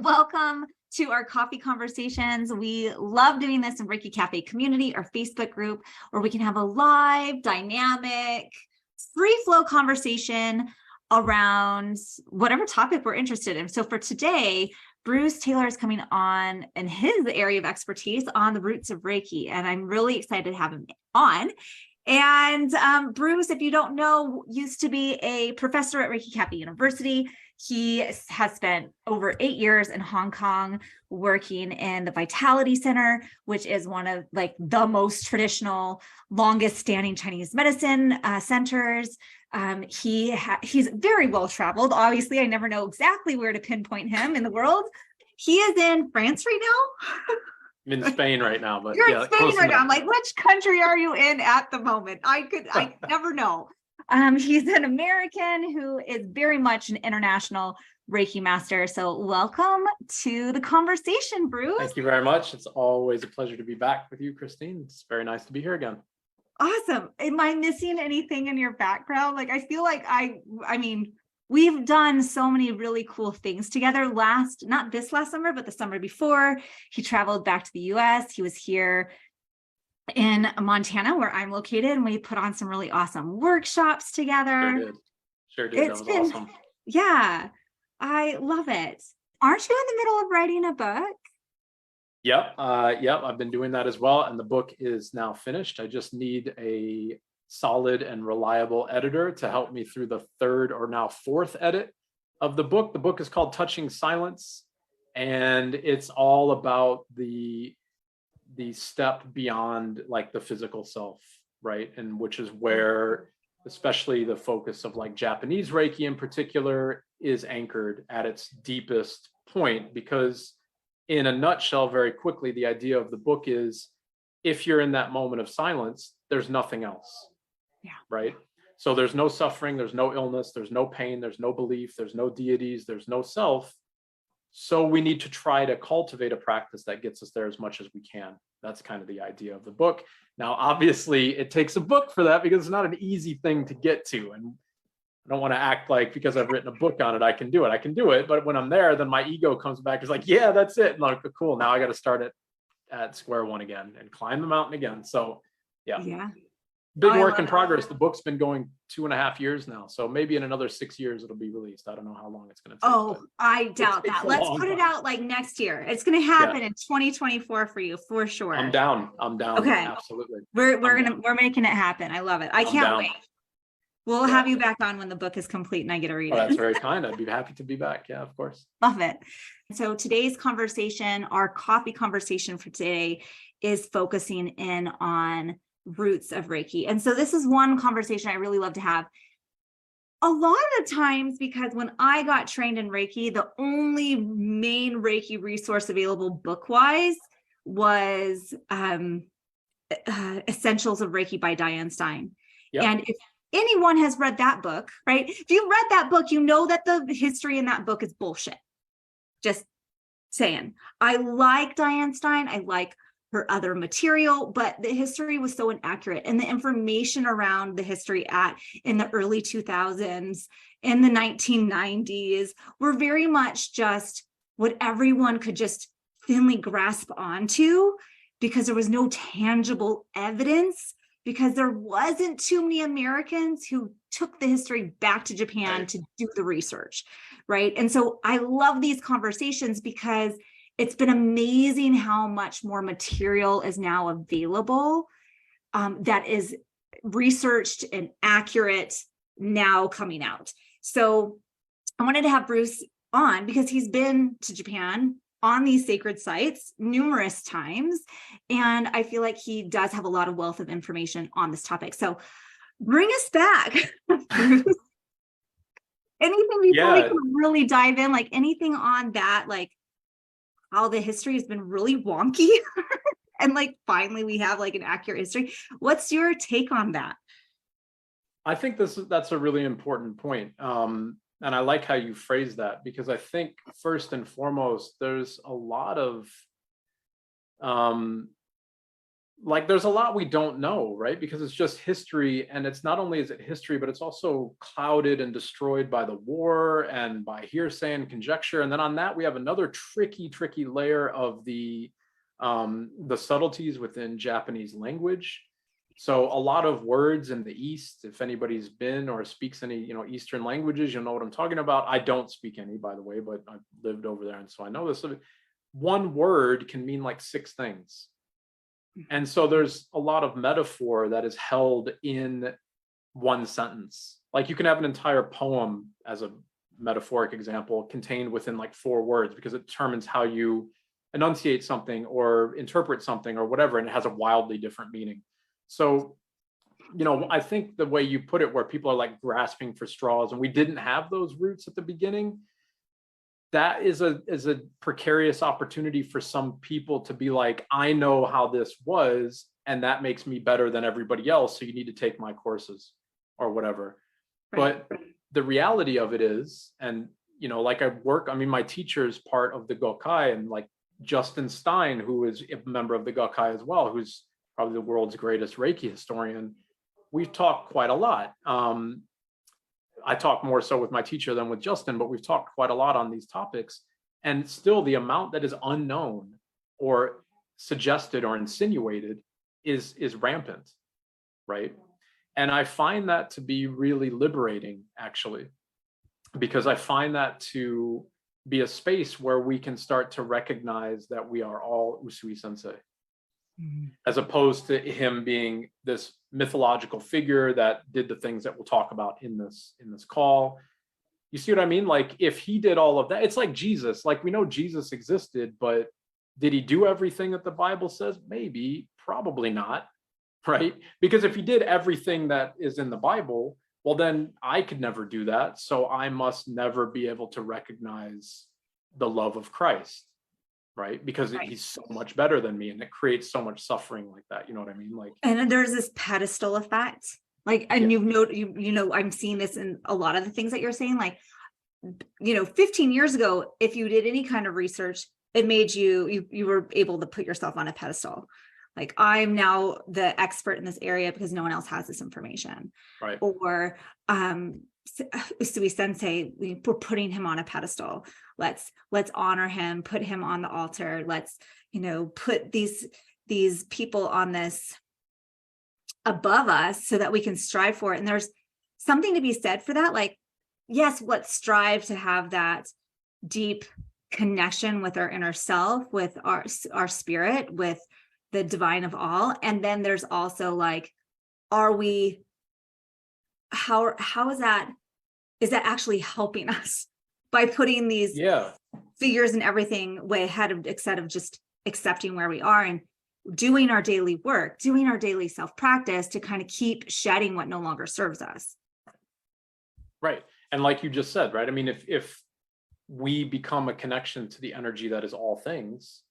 welcome to our coffee conversations. We love doing this in Reiki Cafe Community, our Facebook group, where we can have a live, dynamic, free flow conversation around whatever topic we're interested in. So for today, Bruce Taylor is coming on in his area of expertise on the roots of Reiki, and I'm really excited to have him on. And Bruce, if you don't know, used to be a professor at ReikiCafe University. He has spent over 8 years in Hong Kong working in the Vitality Center, which is one of the most traditional, longest standing Chinese medicine centers. He's very well traveled. Obviously, I never know exactly where to pinpoint him in the world. He is in France right now. I'm in Spain right now, but you're in Spain right now. I'm like, which country are you in at the moment? I never know. He's an American who is very much an international Reiki master. So welcome to the conversation, Bruce. Thank you very much. It's always a pleasure to be back with you, Christine. It's very nice to be here again. Awesome. Am I missing anything in your background? I feel like I mean, we've done so many really cool things together not this last summer, but the summer before. He traveled back to the US. He was here in Montana, where I'm located, and we put on some really awesome workshops together. Sure did. That was awesome. Yeah, I love it. Aren't you in the middle of writing a book? Yep. I've been doing that as well. And the book is now finished. I just need a solid and reliable editor to help me through the third or now fourth edit of the book. The book is called Touching Silence, and it's all about the step beyond the physical self, right? And which is where especially the focus of Japanese Reiki in particular is anchored at its deepest point, because in a nutshell, very quickly, the idea of the book is if you're in that moment of silence, there's nothing else. Yeah. Right. So there's no suffering, there's no illness, there's no pain, there's no belief, there's no deities, there's no self. So we need to try to cultivate a practice that gets us there as much as we can. That's kind of the idea of the book. Now, obviously, it takes a book for that because it's not an easy thing to get to. And I don't want to act like because I've written a book on it, I can do it. I can do it. But when I'm there, then my ego comes back. It's like, yeah, that's it. And cool. Now I got to start at square one again and climb the mountain again. So yeah. Big work in progress. The book's been going 2.5 years now. So maybe in another 6 years, it'll be released. I don't know how long it's going to take. Oh, I doubt that. Let's put it out next year. It's going to happen in 2024 for you, for sure. I'm down. Okay. Absolutely. We're making it happen. I love it. I can't wait. We'll have you back on when the book is complete and I get to read it. That's very kind. I'd be happy to be back. Yeah, of course. Love it. So today's conversation, our coffee conversation for today, is focusing in on roots of Reiki. And so this is one conversation I really love to have a lot of times, because when I got trained in Reiki, the only main Reiki resource available book-wise was Essentials of Reiki by Diane Stein. Yep. And if anyone has read that book, right? If you read that book, you know that the history in that book is bullshit. Just saying. I like Diane Stein. I like her other material, but the history was so inaccurate, and the information around the history in the early 2000s, in the 1990s, were very much just what everyone could just thinly grasp onto, because there was no tangible evidence, because there wasn't too many Americans who took the history back to Japan to do the research, right? And so I love these conversations because it's been amazing how much more material is now available that is researched and accurate now coming out. So I wanted to have Bruce on because he's been to Japan on these sacred sites numerous times. And I feel like he does have a lot of wealth of information on this topic. So bring us back, Bruce. Anything before we can really dive in, anything on that, how the history has been really wonky and finally we have an accurate history. What's your take on that? I think that's a really important point. And I like how you phrase that, because I think first and foremost, there's a lot of like there's a lot we don't know, right? Because it's just history, and it's not only is it history, but it's also clouded and destroyed by the war and by hearsay and conjecture. And then on that, we have another tricky layer of the subtleties within Japanese language. So a lot of words in the East, if anybody's been or speaks any, Eastern languages, you'll know what I'm talking about. I don't speak any, by the way, but I've lived over there, and so I know this. One word can mean like 6 things. And so there's a lot of metaphor that is held in one sentence. Like you can have an entire poem, as a metaphoric example, contained within like 4 words, because it determines how you enunciate something or interpret something or whatever, and it has a wildly different meaning. So, I think the way you put it, where people are like grasping for straws, and we didn't have those roots at the beginning, that is a precarious opportunity for some people to be like, I know how this was, and that makes me better than everybody else, so you need to take my courses or whatever. Right. But the reality of it is, and like my teacher is part of the Gokai, and like Justin Stein, who is a member of the Gokai as well, who's probably the world's greatest Reiki historian, we've talked quite a lot. I talk more so with my teacher than with Justin, but we've talked quite a lot on these topics. And still the amount that is unknown or suggested or insinuated is rampant, right? And I find that to be really liberating, actually, because I find that to be a space where we can start to recognize that we are all Usui Sensei. As opposed to him being this mythological figure that did the things that we'll talk about in this call. You see what I mean? Like if he did all of that, it's like Jesus. Like we know Jesus existed, but did he do everything that the Bible says? Maybe, probably not, right? Because if he did everything that is in the Bible, well, then I could never do that. So I must never be able to recognize the love of Christ. Right? Because he's so much better than me, and it creates so much suffering like that. You know what I mean? Like, and there's this pedestal effect. Like, and I'm seeing this in a lot of the things that you're saying. Like, 15 years ago, if you did any kind of research, it made you were able to put yourself on a pedestal. Like, I'm now the expert in this area because no one else has this information. Right. Or Usui Sensei, we're putting him on a pedestal. Let's honor him, put him on the altar. Let's, put these people on this above us so that we can strive for it. And there's something to be said for that. Like, yes, let's strive to have that deep connection with our inner self, with our spirit, with the divine of all. And then there's also like, how is that actually helping us by putting these figures and everything way ahead of, instead of just accepting where we are and doing our daily work, doing our daily self-practice to kind of keep shedding what no longer serves us. Right. And like you just said, right? I mean, if we become a connection to the energy that is all things,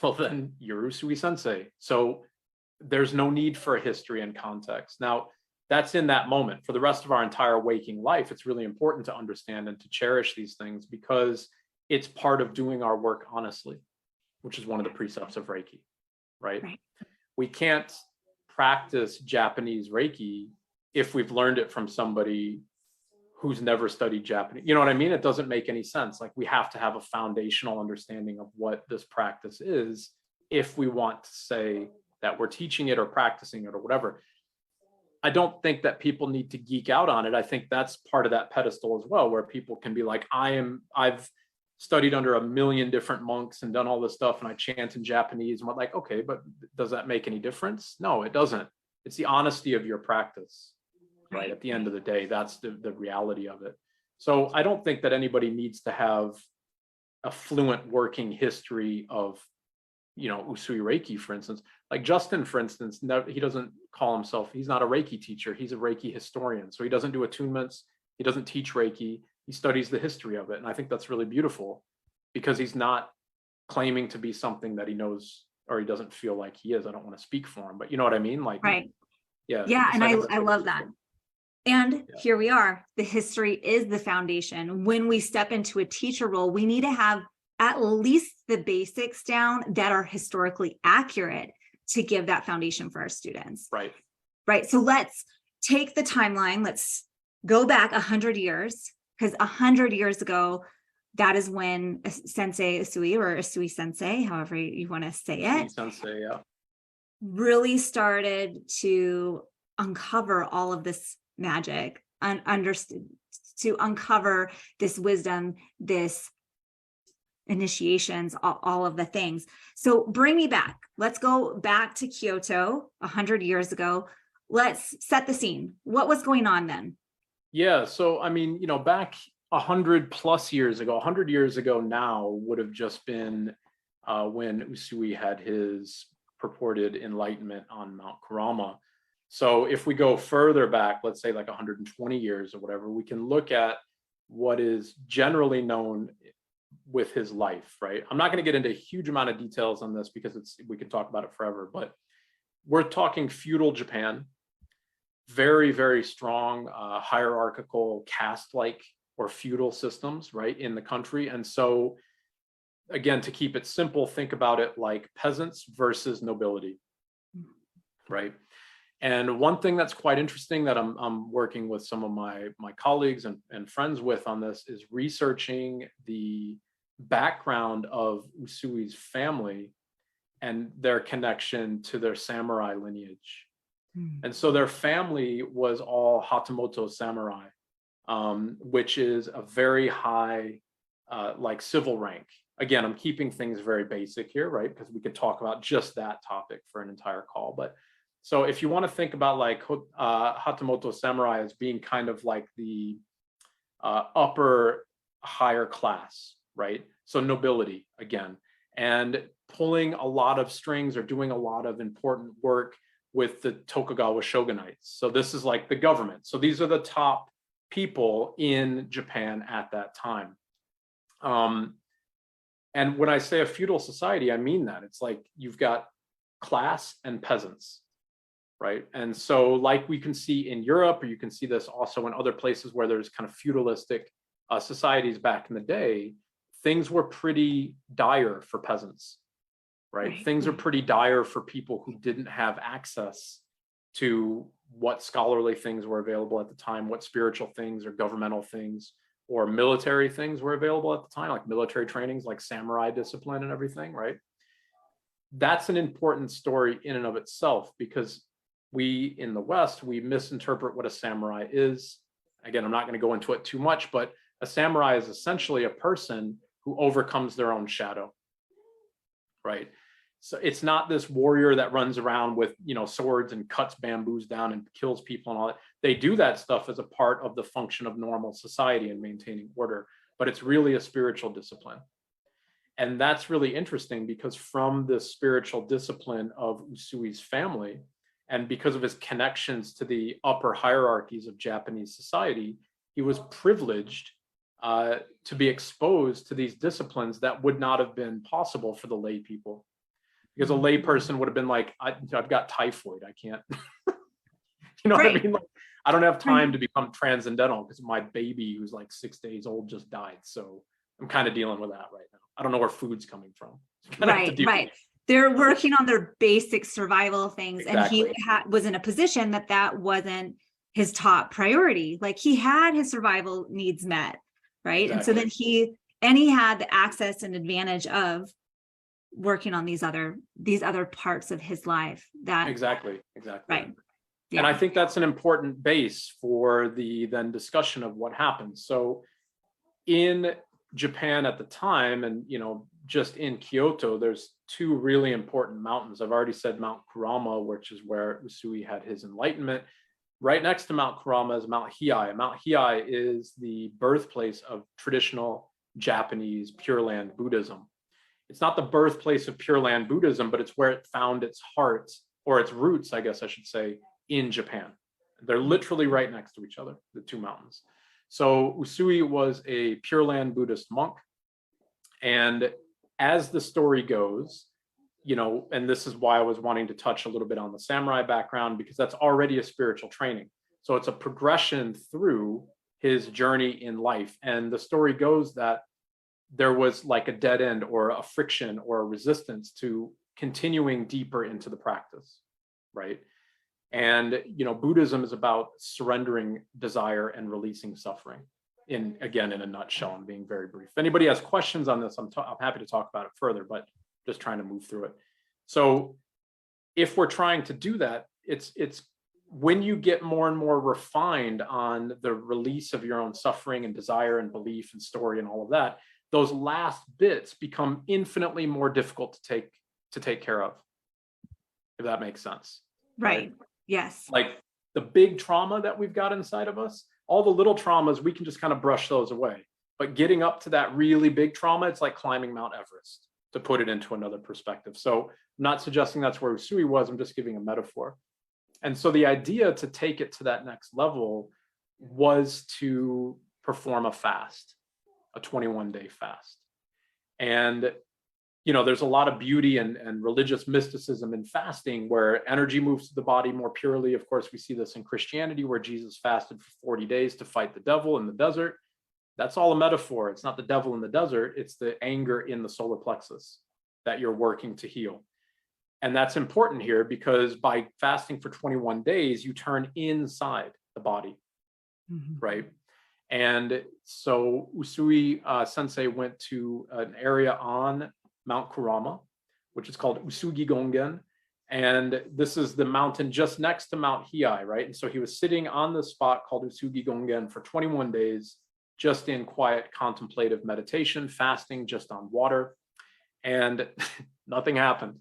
well, then you're Usui Sensei. So there's no need for a history and context. Now, that's in that moment. For the rest of our entire waking life, it's really important to understand and to cherish these things because it's part of doing our work honestly, which is one of the precepts of Reiki, right? We can't practice Japanese Reiki if we've learned it from somebody who's never studied Japanese. You know what I mean? It doesn't make any sense. Like we have to have a foundational understanding of what this practice is if we want to say that we're teaching it or practicing it or whatever. I don't think that people need to geek out on it. I think that's part of that pedestal as well, where people can be like, I've studied under a million different monks and done all this stuff and I chant in Japanese. And we're like, okay, but does that make any difference? No, it doesn't. It's the honesty of your practice, right? At the end of the day, that's the reality of it. So I don't think that anybody needs to have a fluent working history of, Usui Reiki, for instance. Like Justin, for instance, he doesn't call himself, he's not a Reiki teacher, he's a Reiki historian. So he doesn't do attunements, he doesn't teach Reiki, he studies the history of it. And I think that's really beautiful because he's not claiming to be something that he knows or he doesn't feel like he is. I don't want to speak for him, but you know what I mean? Like, right. Yeah. And I love that. And here we are. The history is the foundation. When we step into a teacher role, we need to have at least the basics down that are historically accurate to give that foundation for our students. Right. So let's take the timeline. Let's go back 100 years, because 100 years ago, that is when Sensei Usui, or Usui Sensei, however you want to say it, Sensei, yeah, really started to uncover all of this magic, to uncover this wisdom, this initiations, all of the things. So bring me back. Let's go back to Kyoto 100 years ago. Let's set the scene. What was going on then? Yeah. So, I mean, back 100+ years ago, 100 years ago now would have just been when Usui had his purported enlightenment on Mount Kurama. So if we go further back, let's say like 120 years or whatever, we can look at what is generally known with his life, right? I'm not going to get into a huge amount of details on this because we could talk about it forever, but we're talking feudal Japan, very, very strong hierarchical caste-like or feudal systems, right, in the country. And so again, to keep it simple, think about it like peasants versus nobility, right? And one thing that's quite interesting that I'm working with some of my colleagues and friends with on this is researching the background of Usui's family and their connection to their samurai lineage. And so their family was all Hatamoto samurai, which is a very high like civil rank. Again, I'm keeping things very basic here, right? Because we could talk about just that topic for an entire call. But so if you want to think about like Hatamoto samurai as being kind of like the upper higher class, right? So nobility again, and pulling a lot of strings or doing a lot of important work with the Tokugawa shogunates. So this is like the government. So these are the top people in Japan at that time. And when I say a feudal society, I mean that. It's like you've got class and peasants, right? And so like we can see in Europe, or you can see this also in other places where there's kind of feudalistic societies back in the day, things were pretty dire for peasants, right? Things are pretty dire for people who didn't have access to what scholarly things were available at the time, what spiritual things or governmental things or military things were available at the time, like military trainings, like samurai discipline and everything, right? That's an important story in and of itself, because we in the West, we misinterpret what a samurai is. Again, I'm not going to go into it too much, but a samurai is essentially a person who overcomes their own shadow, right? So it's not this warrior that runs around with, swords and cuts bamboos down and kills people and all that. They do that stuff as a part of the function of normal society and maintaining order, but it's really a spiritual discipline. And that's really interesting because from the spiritual discipline of Usui's family, and because of his connections to the upper hierarchies of Japanese society, he was privileged to be exposed to these disciplines that would not have been possible for the lay people. Because a lay person would have been like, I've got typhoid, I can't, what I mean? Like, I don't have time to become transcendental because my baby who's like 6 days old just died. So I'm kind of dealing with that right now. I don't know where food's coming from. Right. They're working on their basic survival things. Exactly. And he was in a position that wasn't his top priority. Like he had his survival needs met, right? Exactly. And so then he had the access and advantage of working on these other parts of his life. That exactly. Right. Yeah. And I think that's an important base for the then discussion of what happens. So in Japan at the time, and just in Kyoto, there's two really important mountains. I've already said Mount Kurama, which is where Usui had his enlightenment. Right next to Mount Kurama is Mount Hiei. Mount Hiei is the birthplace of traditional Japanese Pure Land Buddhism. It's not the birthplace of Pure Land Buddhism, but it's where it found its heart, or its roots, I guess I should say, in Japan. They're literally right next to each other, the two mountains. So Usui was a Pure Land Buddhist monk. And as the story goes, and this is why I was wanting to touch a little bit on the samurai background, because that's already a spiritual training. So it's a progression through his journey in life. And the story goes that there was like a dead end or a friction or a resistance to continuing deeper into the practice, right? And, Buddhism is about surrendering desire and releasing suffering. In a nutshell, I'm being very brief. If anybody has questions on this, I'm happy to talk about it further, but just trying to move through it. So if we're trying to do that, it's when you get more and more refined on the release of your own suffering and desire and belief and story and all of that, those last bits become infinitely more difficult to take care of, if that makes sense. Right. Yes. Like the big trauma that we've got inside of us, all the little traumas, we can just kind of brush those away. But getting up to that really big trauma, it's like climbing Mount Everest, to put it into another perspective. So I'm not suggesting that's where Usui was, I'm just giving a metaphor. And so the idea to take it to that next level was to perform a fast, a 21-day fast. And, there's a lot of beauty and religious mysticism in fasting, where energy moves to the body more purely. Of course, we see this in Christianity, where Jesus fasted for 40 days to fight the devil in the desert. That's all a metaphor. It's not the devil in the desert. It's the anger in the solar plexus that you're working to heal. And that's important here, because by fasting for 21 days, you turn inside the body, right? And so Usui Sensei went to an area on Mount Kurama, which is called Usugi Gongen. And this is the mountain just next to Mount Hiei, right? And so he was sitting on this spot called Usugi Gongen for 21 days, just in quiet contemplative meditation, fasting just on water. And nothing happened.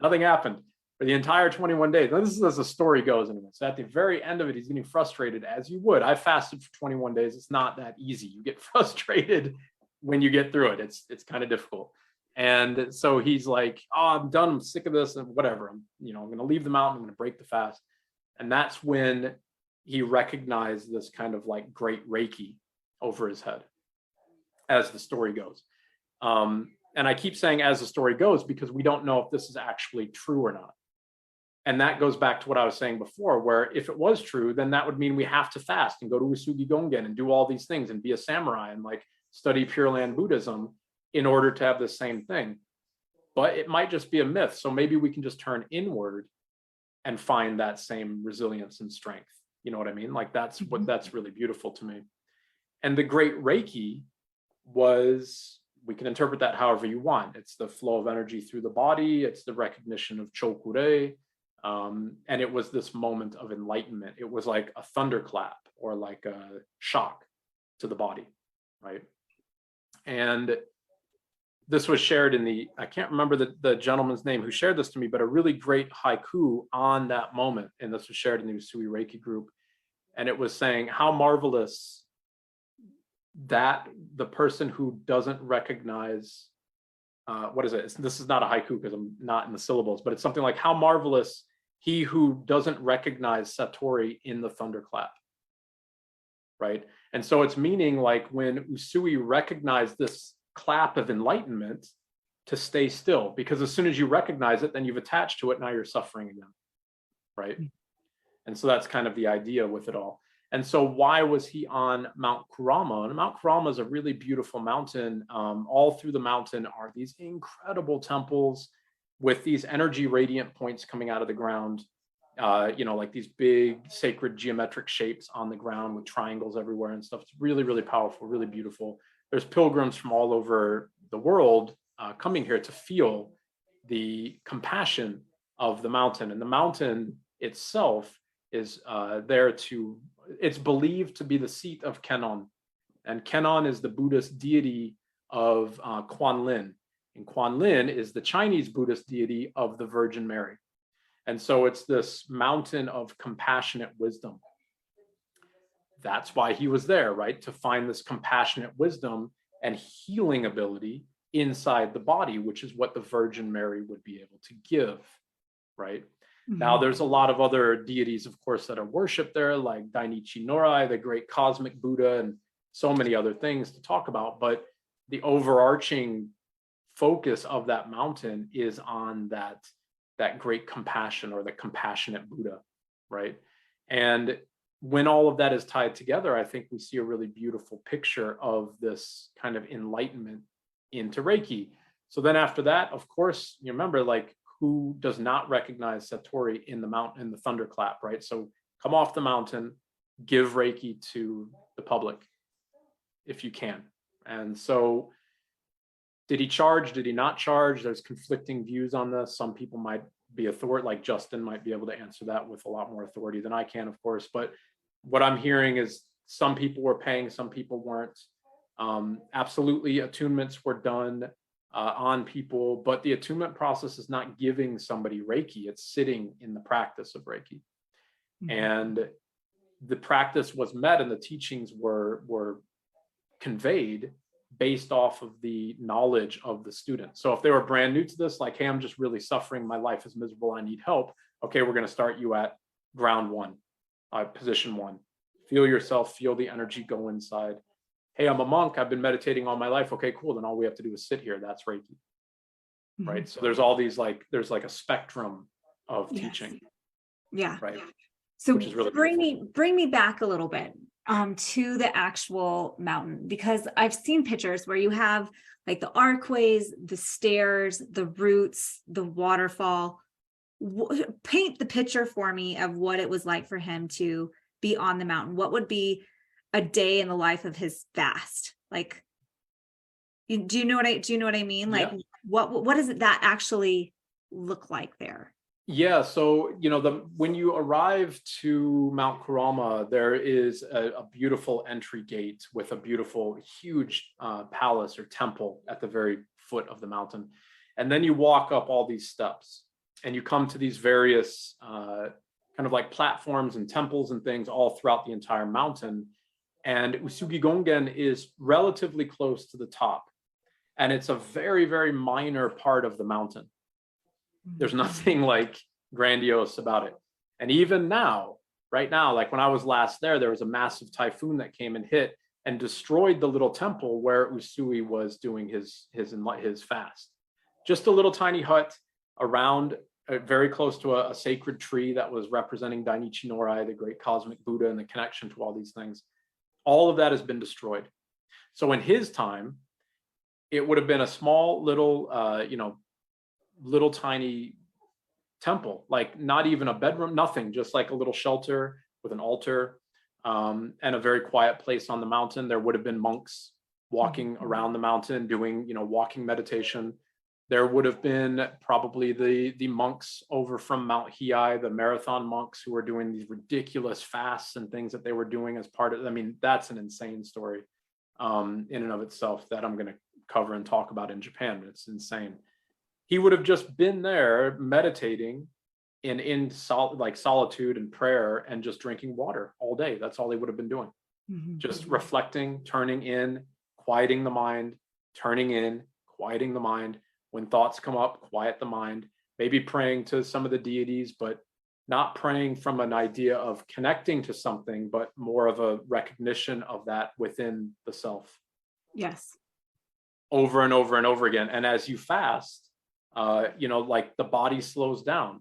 Nothing happened for the entire 21 days. Now, this is as the story goes anyway. So at the very end of it, he's getting frustrated, as you would. I fasted for 21 days. It's not that easy. You get frustrated when you get through it. It's kind of difficult. And so he's like, oh, I'm done. I'm sick of this and whatever. I'm going to leave the mountain. I'm going to break the fast. And that's when he recognized this kind of like great Reiki over his head, as the story goes. And I keep saying as the story goes, because we don't know if this is actually true or not. And that goes back to what I was saying before, where if it was true, then that would mean we have to fast and go to Usugi Gongen and do all these things and be a samurai and like study Pure Land Buddhism in order to have the same thing. But it might just be a myth. So maybe we can just turn inward and find that same resilience and strength. You know what I mean? Like that's really beautiful to me. And the great Reiki was, we can interpret that however you want. It's the flow of energy through the body. It's the recognition of Chokure. And it was this moment of enlightenment. It was like a thunderclap or like a shock to the body, right? And this was shared in I can't remember the gentleman's name who shared this to me, but a really great haiku on that moment. And this was shared in the Usui Reiki group. And it was saying how marvelous that the person who doesn't recognize, what is it? This is not a haiku because I'm not in the syllables, but it's something like how marvelous he who doesn't recognize Satori in the thunderclap, right? And so it's meaning like when Usui recognized this clap of enlightenment, to stay still, because as soon as you recognize it, then you've attached to it, now you're suffering again, right? And so that's kind of the idea with it all. And so why was he on Mount Kurama? And Mount Kurama is a really beautiful mountain. All through the mountain are these incredible temples with these energy radiant points coming out of the ground, like these big sacred geometric shapes on the ground with triangles everywhere and stuff. It's really, really powerful, really beautiful. There's pilgrims from all over the world coming here to feel the compassion of the mountain. And the mountain itself is it's believed to be the seat of Kenon. And Kenon is the Buddhist deity of Kuan-Lin. And Kuan-Lin is the Chinese Buddhist deity of the Virgin Mary. And so it's this mountain of compassionate wisdom. That's why he was there, right? To find this compassionate wisdom and healing ability inside the body, which is what the Virgin Mary would be able to give, right? Mm-hmm. Now, there's a lot of other deities, of course, that are worshipped there, like Dainichi Norai, the great cosmic Buddha, and so many other things to talk about. But the overarching focus of that mountain is on that great compassion, or the compassionate Buddha, right? And when all of that is tied together, I think we see a really beautiful picture of this kind of enlightenment into Reiki. So then after that, of course, you remember, like, who does not recognize Satori in the mountain, in the thunderclap, right? So come off the mountain, give Reiki to the public if you can. And so did he charge? Did he not charge? There's conflicting views on this. Some people might be authority, like Justin might be able to answer that with a lot more authority than I can, of course. But what I'm hearing is some people were paying, some people weren't. Absolutely, attunements were done on people, but the attunement process is not giving somebody Reiki, it's sitting in the practice of Reiki. Mm-hmm. And the practice was met and the teachings were conveyed based off of the knowledge of the student. So if they were brand new to this, like, hey, I'm just really suffering, my life is miserable, I need help. Okay, we're going to start you at ground one, position one. Feel yourself, feel the energy go inside. Hey, I'm a monk, I've been meditating all my life. Okay, cool. Then all we have to do is sit here. That's Reiki. Mm-hmm. Right. So there's all these, like, there's like a spectrum of teaching. Yeah. Right. So which is really bring me back a little bit to the actual mountain, because I've seen pictures where you have like the archways, the stairs, the roots, the waterfall. Paint the picture for me of what it was like for him to be on the mountain. What would be a day in the life of his fast? Like, do you know what I mean? Like, yeah. What does that actually look like there? Yeah, so when you arrive to Mount Kurama, there is a beautiful entry gate with a beautiful, huge palace or temple at the very foot of the mountain, and then you walk up all these steps, and you come to these various kind of like platforms and temples and things all throughout the entire mountain. And Usugi Gongen is relatively close to the top, and it's a very, very minor part of the mountain. There's nothing like grandiose about it. And even now, right now, like when I was last there was a massive typhoon that came and hit and destroyed the little temple where Usui was doing his fast. Just a little tiny hut around, very close to a sacred tree that was representing Dainichi Norai, the great cosmic Buddha, and the connection to all these things. All of that has been destroyed. So in his time, it would have been a small little, little tiny temple, like not even a bedroom, nothing, just like a little shelter with an altar, and a very quiet place on the mountain. There would have been monks walking around the mountain doing, walking meditation. There would have been probably the monks over from Mount Hiei, the marathon monks who were doing these ridiculous fasts and things that they were doing as part of, that's an insane story in and of itself that I'm going to cover and talk about in Japan. It's insane. He would have just been there meditating in solitude and prayer and just drinking water all day. That's all he would have been doing. Mm-hmm. Just reflecting, turning in, quieting the mind, turning in, quieting the mind. When thoughts come up, quiet the mind, maybe praying to some of the deities, but not praying from an idea of connecting to something, but more of a recognition of that within the self. Yes. Over and over and over again. And as you fast, like the body slows down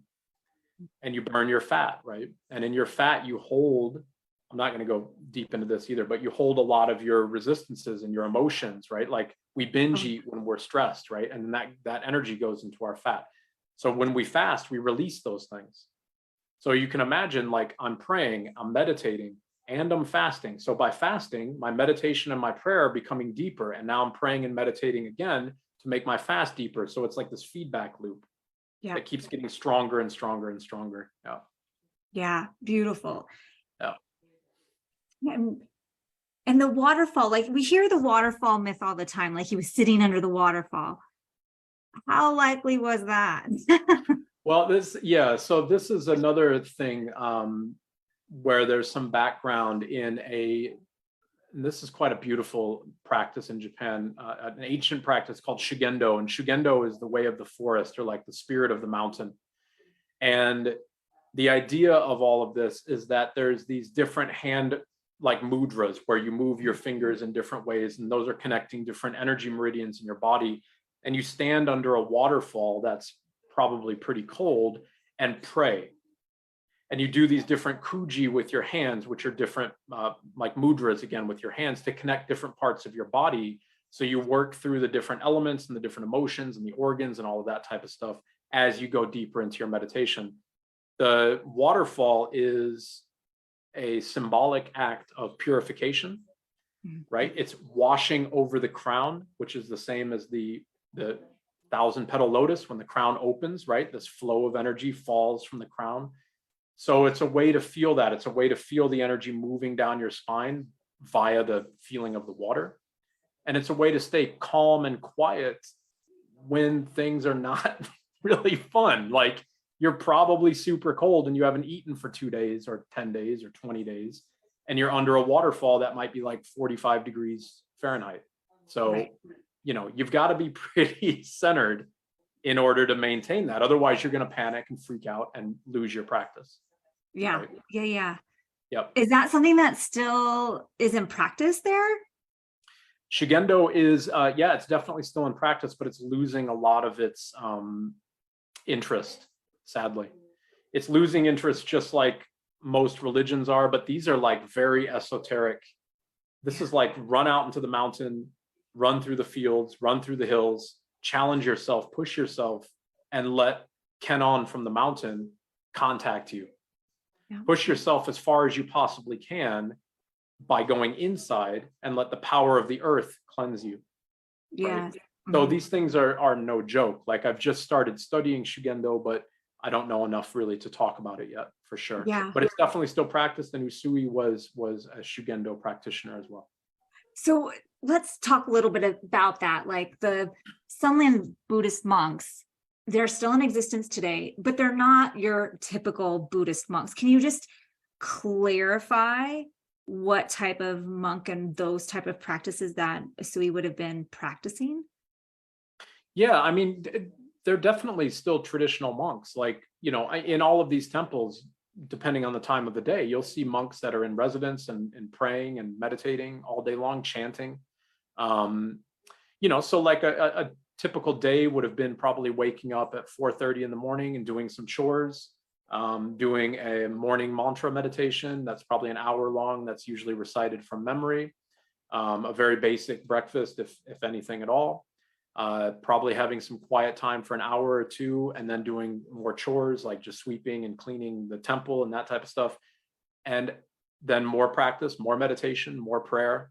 and you burn your fat, right? And in your fat, you hold, I'm not going to go deep into this either, but you hold a lot of your resistances and your emotions, right? Like we binge eat when we're stressed, right? And then that energy goes into our fat. So when we fast, we release those things. So you can imagine, like, I'm praying, I'm meditating, and I'm fasting. So by fasting, my meditation and my prayer are becoming deeper. And now I'm praying and meditating again to make my fast deeper. So it's like this feedback loop that keeps getting stronger and stronger and stronger. Yeah. Yeah. Beautiful. Yeah. And the waterfall, like we hear the waterfall myth all the time, like he was sitting under the waterfall. How likely was that? Well, so this is another thing where there's some background in and this is quite a beautiful practice in Japan, an ancient practice called Shugendo. And Shugendo is the way of the forest, or like the spirit of the mountain. And the idea of all of this is that there's these different hand, like mudras, where you move your fingers in different ways, and those are connecting different energy meridians in your body. And you stand under a waterfall that's probably pretty cold and pray. And you do these different kuji with your hands, which are different, like mudras again, with your hands to connect different parts of your body So you work through the different elements and the different emotions and the organs and all of that type of stuff as you go deeper into your meditation. The waterfall is a symbolic act of purification, right? It's washing over the crown, which is the same as the 1,000-petal lotus. When the crown opens, right, this flow of energy falls from the crown. So it's a way to feel that. It's a way to feel the energy moving down your spine via the feeling of the water. And it's a way to stay calm and quiet when things are not really fun. Like, you're probably super cold and you haven't eaten for 2 days or 10 days or 20 days, and you're under a waterfall that might be like 45 degrees Fahrenheit. So, right, you've got to be pretty centered in order to maintain that. Otherwise, you're going to panic and freak out and lose your practice. Yeah. Right? Yeah. Yep. Is that something that still is in practice there? Shugendo is, it's definitely still in practice, but it's losing a lot of its interest, sadly. It's losing interest just like most religions are, but these are like very esoteric. This is like run out into the mountain, run through the fields, run through the hills, challenge yourself, push yourself, and let Kenon from the mountain contact you. Yeah. Push yourself as far as you possibly can by going inside, and let the power of the earth cleanse you. Yeah. Right? So these things are no joke. Like, I've just started studying Shugendo, but I don't know enough really to talk about it yet, for sure. Yeah. But it's definitely still practiced, and Usui was a Shugendo practitioner as well. So let's talk a little bit about that. Like, the Sunland Buddhist monks, they're still in existence today, but they're not your typical Buddhist monks. Can you just clarify what type of monk and those type of practices that Usui would have been practicing? Yeah, I mean, they're definitely still traditional monks. Like, in all of these temples, depending on the time of the day, you'll see monks that are in residence and praying and meditating all day long, chanting. So like a typical day would have been probably waking up at 4:30 in the morning and doing some chores, doing a morning mantra meditation that's probably an hour long, that's usually recited from memory, a very basic breakfast, if anything at all, probably having some quiet time for an hour or two, and then doing more chores like just sweeping and cleaning the temple and that type of stuff, and then more practice, more meditation, more prayer,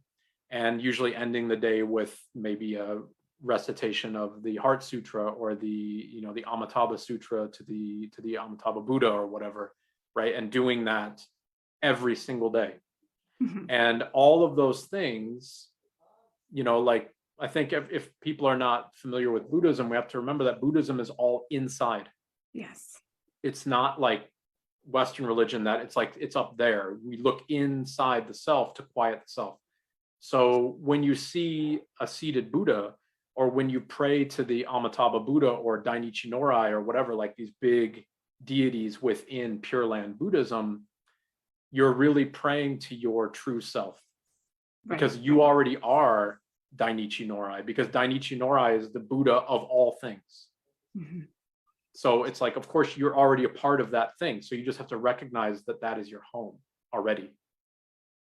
and usually ending the day with maybe a recitation of the Heart Sutra or the Amitabha Sutra to the Amitabha Buddha or whatever, right? And doing that every single day. Mm-hmm. And all of those things, like, I think if people are not familiar with Buddhism, we have to remember that Buddhism is all inside. Yes. It's not like Western religion that it's like it's up there. We look inside the self to quiet the self. So when you see a seated Buddha, or when you pray to the Amitabha Buddha or Dainichi Norai or whatever, like these big deities within Pure Land Buddhism, you're really praying to your true self, because you already are Dainichi Norai, because Dainichi Norai is the Buddha of all things. Mm-hmm. So it's like, of course, you're already a part of that thing. So you just have to recognize that that is your home already,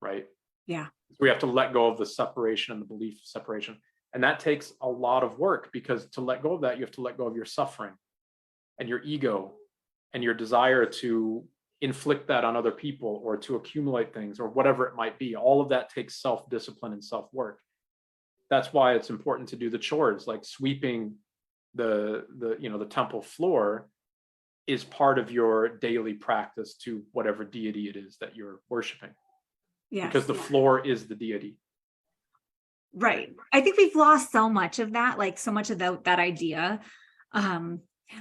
right? Yeah. So we have to let go of the separation and the belief of separation. And that takes a lot of work, because to let go of that, you have to let go of your suffering and your ego and your desire to inflict that on other people or to accumulate things or whatever it might be. All of that takes self-discipline and self-work. That's why it's important to do the chores, like sweeping the temple floor is part of your daily practice to whatever deity it is that you're worshiping. Yes. Because the floor is the deity. Right. I think we've lost so much of that, like so much of that idea.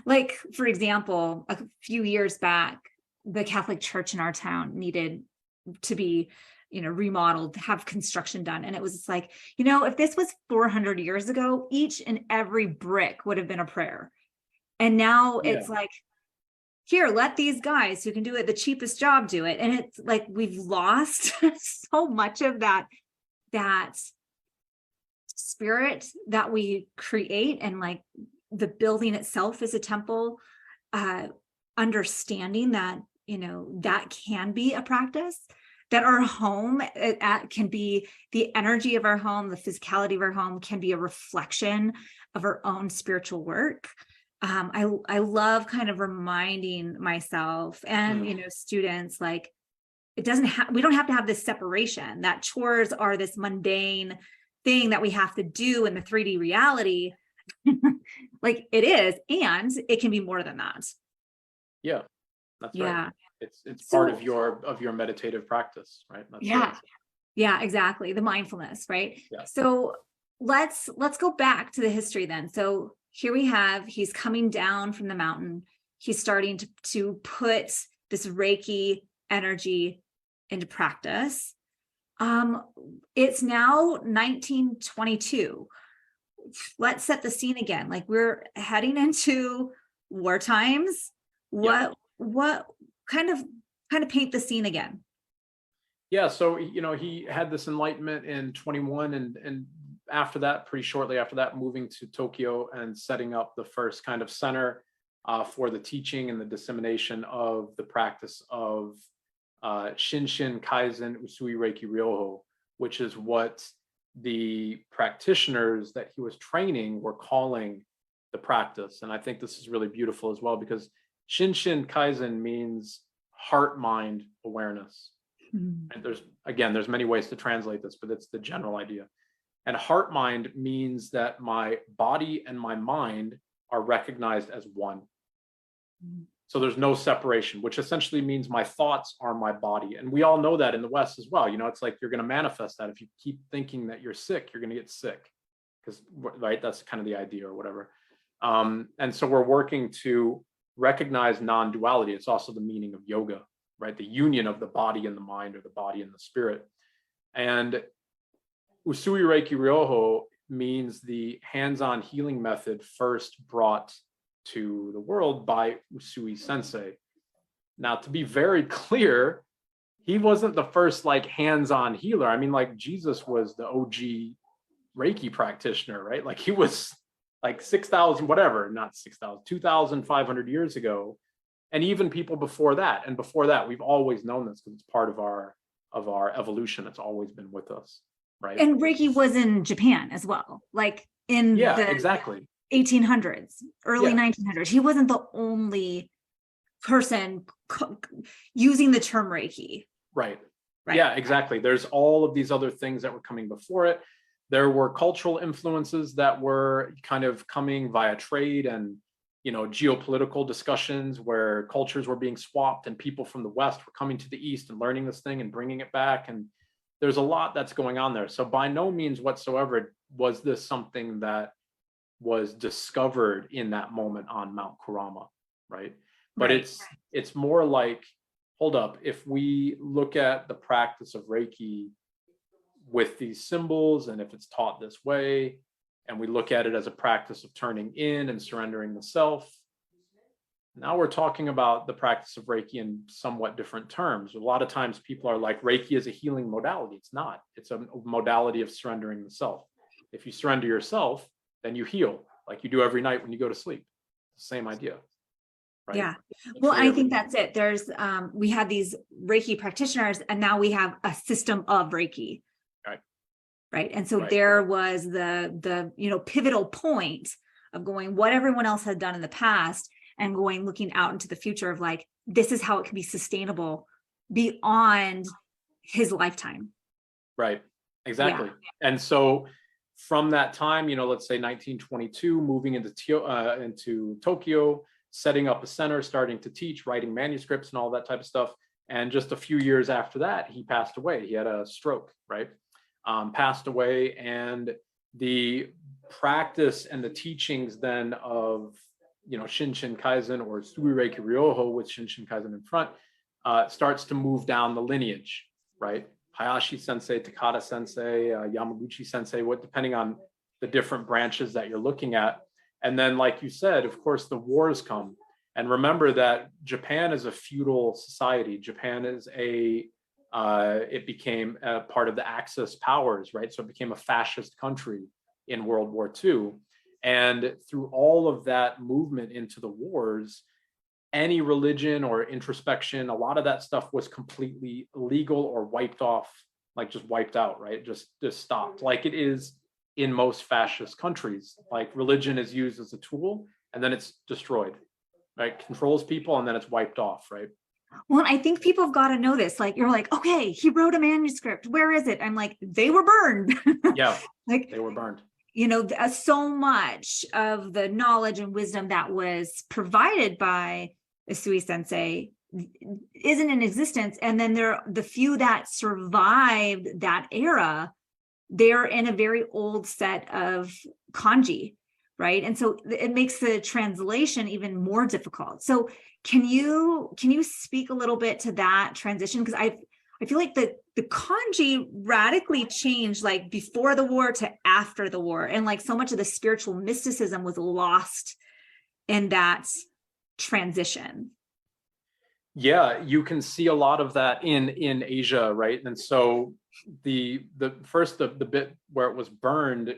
Like, for example, a few years back, the Catholic Church in our town needed to be, remodeled, have construction done. And it was just like, if this was 400 years ago, each and every brick would have been a prayer. And now it's like, here, let these guys who can do it the cheapest job do it. And it's like, we've lost so much of that spirit that we create, and like the building itself is a temple, understanding that that can be a practice. that our home can be the energy of our home, the physicality of our home can be a reflection of our own spiritual work. I love kind of reminding myself and, students, like, we don't have to have this separation, that chores are this mundane thing that we have to do in the 3D reality. Like it is, and it can be more than that. Yeah, that's right. It's So, part of your meditative practice, right? That's right. Yeah, exactly. The mindfulness, right? Yeah. So let's go back to the history then. So here he's coming down from the mountain. He's starting to put this Reiki energy into practice. It's now 1922. Let's set the scene again. Like, we're heading into war times. What kind of paint the scene again? Yeah, so he had this enlightenment in 21, and after that, pretty shortly after that, moving to Tokyo and setting up the first kind of center for the teaching and the dissemination of the practice of Shinshin Kaizen Usui Reiki Ryoho, which is what the practitioners that he was training were calling the practice. And I think this is really beautiful as well, because Shinshin Kaizen means heart-mind awareness. And there's many ways to translate this, but it's the general idea. And heart-mind means that my body and my mind are recognized as one. So there's no separation, which essentially means my thoughts are my body. And we all know that in the West as well. It's like you're going to manifest that. If you keep thinking that you're sick, you're going to get sick, because, right, that's kind of the idea or whatever. And so we're working to recognize non-duality. It's also the meaning of yoga, right? The union of the body and the mind, or the body and the spirit. And Usui Reiki Ryoho means the hands-on healing method first brought to the world by Usui Sensei. Now, to be very clear, he wasn't the first like hands-on healer. I mean, like, Jesus was the OG Reiki practitioner, right? Like, he was like 6,000, whatever, not 6,000, 2,500 years ago. And even people before that, and before that, we've always known this, because it's part of our evolution. It's always been with us, right? And Reiki was in Japan as well, like in the exactly 1800s, early 1900s. He wasn't the only person using the term Reiki. Right. Yeah, exactly. There's all of these other things that were coming before it. There were cultural influences that were kind of coming via trade and geopolitical discussions, where cultures were being swapped and people from the West were coming to the East and learning this thing and bringing it back. And there's a lot that's going on there. So by no means whatsoever was this something that was discovered in that moment on Mount Kurama, right? But it's more like, hold up, if we look at the practice of Reiki with these symbols, and if it's taught this way, and we look at it as a practice of turning in and surrendering the self, now we're talking about the practice of Reiki in somewhat different terms. A lot of times people are like, Reiki is a healing modality. It's not. It's a modality of surrendering the self. If you surrender yourself, then you heal, like you do every night when you go to sleep. Same idea. Right? Yeah. Well, I think that's it. There's we had these Reiki practitioners, and now we have a system of Reiki. Right. And so there was the pivotal point of going, what everyone else had done in the past, and looking out into the future of like, this is how it can be sustainable beyond his lifetime. Right. Exactly. Yeah. And so from that time, let's say 1922, moving into Tokyo, setting up a center, starting to teach, writing manuscripts and all that type of stuff. And just a few years after that, he passed away. He had a stroke, right? Passed away. And the practice and the teachings then of, Shinshin Kaizen, or Usui Reiki Ryoho with Shinshin Kaizen in front, starts to move down the lineage, right? Hayashi Sensei, Takada Sensei, Yamaguchi Sensei, depending on the different branches that you're looking at. And then, like you said, of course, the wars come. And remember that Japan is a feudal society. Japan is it became a part of the Axis powers, right? So it became a fascist country in World War II. And through all of that movement into the wars, any religion or introspection, a lot of that stuff was completely illegal or wiped off, like just wiped out, right? Just stopped, like it is in most fascist countries. Like religion is used as a tool and then it's destroyed, right? Controls people and then it's wiped off, right? Well, I think people have got to know this. Like, you're like, okay, he wrote a manuscript. Where is it? I'm like, they were burned. Yeah, like they were burned. You know, so much of the knowledge and wisdom that was provided by Usui Sensei isn't in existence. And then the few that survived that era, they're in a very old set of kanji, right? And so it makes the translation even more difficult. So can you speak a little bit to that transition? Because I feel like the kanji radically changed, like before the war to after the war, and like so much of the spiritual mysticism was lost in that transition. Yeah, you can see a lot of that in Asia, right? And so the bit where it was burned,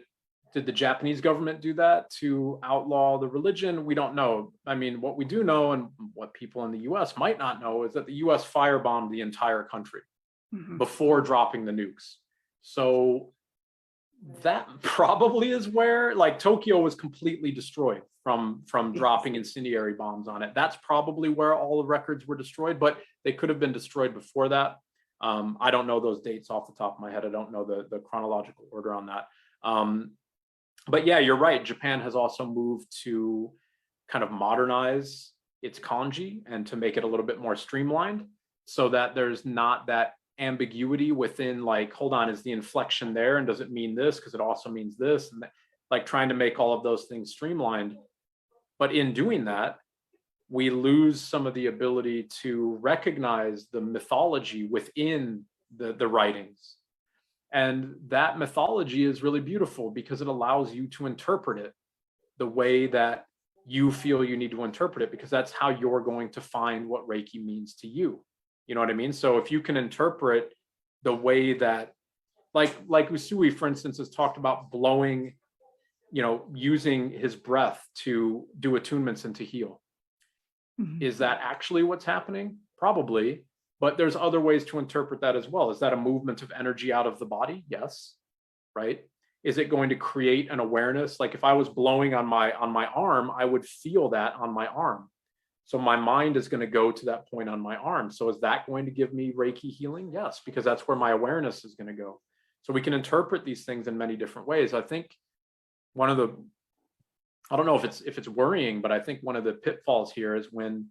did the Japanese government do that to outlaw the religion? We don't know. I mean, what we do know, and what people in the US might not know, is that the US firebombed the entire country before dropping the nukes. So that probably is where, like, Tokyo was completely destroyed from dropping incendiary bombs on it. That's probably where all the records were destroyed, but they could have been destroyed before that. I don't know those dates off the top of my head. I don't know the chronological order on that. But yeah, you're right. Japan has also moved to kind of modernize its kanji and to make it a little bit more streamlined so that there's not that ambiguity within, like, hold on, is the inflection there? And does it mean this? Because it also means this. And like trying to make all of those things streamlined. But in doing that, we lose some of the ability to recognize the mythology within the writings. And that mythology is really beautiful because it allows you to interpret it the way that you feel you need to interpret it, because that's how you're going to find what Reiki means to you. You know what I mean? So if you can interpret the way that, like Usui, for instance, has talked about blowing, you know, using his breath to do attunements and to heal. Is that actually what's happening? Probably. But there's other ways to interpret that as well. Is that a movement of energy out of the body? Yes. Right. Is it going to create an awareness? Like if I was blowing on my arm, I would feel that on my arm. So my mind is going to go to that point on my arm. So is that going to give me Reiki healing? Yes, because that's where my awareness is going to go. So we can interpret these things in many different ways. I think one of the, I don't know if it's worrying, but I think one of the pitfalls here is when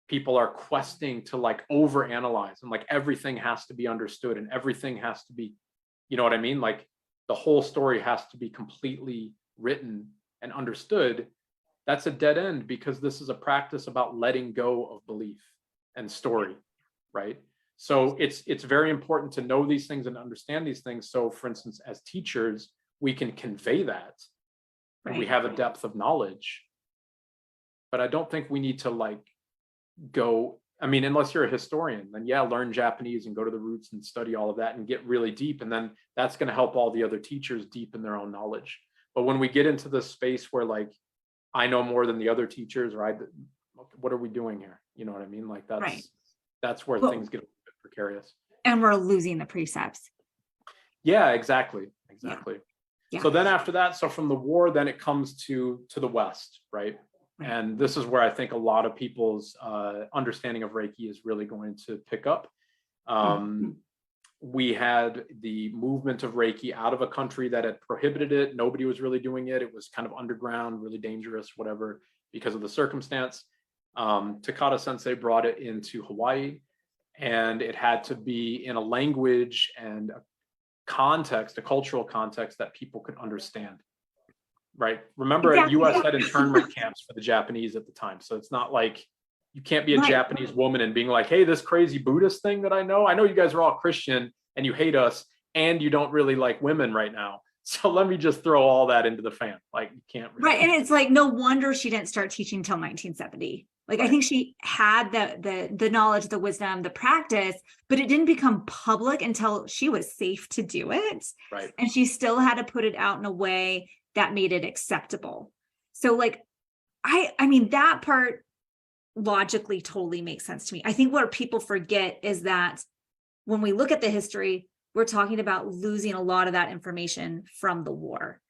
people are questing to like overanalyze and like everything has to be understood and everything has to be, you know what I mean? Like the whole story has to be completely written and understood. That's a dead end, because this is a practice about letting go of belief and story, right? So it's very important to know these things and understand these things. So for instance, as teachers, we can convey that and we have a depth of knowledge. But I don't think we need to like go, I mean, unless you're a historian, then yeah, learn Japanese and go to the roots and study all of that and get really deep. And then that's going to help all the other teachers deepen their own knowledge. But when we get into this space where like, I know more than the other teachers, or what are we doing here? You know what I mean? Like that's where things get a bit precarious. And we're losing the precepts. Yeah, exactly. Yeah. So then after that, so from the war, then it comes to the West, right? And this is where I think a lot of people's understanding of Reiki is really going to pick up. We had the movement of Reiki out of a country that had prohibited it. Nobody was really doing it. It was kind of underground, really dangerous, whatever, because of the circumstance. Takata Sensei brought it into Hawaii, and it had to be in a language and a context, a cultural context that people could understand. Right. Remember, US had internment camps for the Japanese at the time. So it's not like you can't be a Japanese woman and being like, hey, this crazy Buddhist thing that I know you guys are all Christian and you hate us and you don't really like women right now. So let me just throw all that into the fan. Like you can't. Really. Right. And it's like, no wonder she didn't start teaching till 1970. Like, I think she had the knowledge, the wisdom, the practice, but it didn't become public until she was safe to do it. Right. And she still had to put it out in a way that made it acceptable. So like, I mean, that part logically totally makes sense to me. I think what people forget is that when we look at the history, we're talking about losing a lot of that information from the war,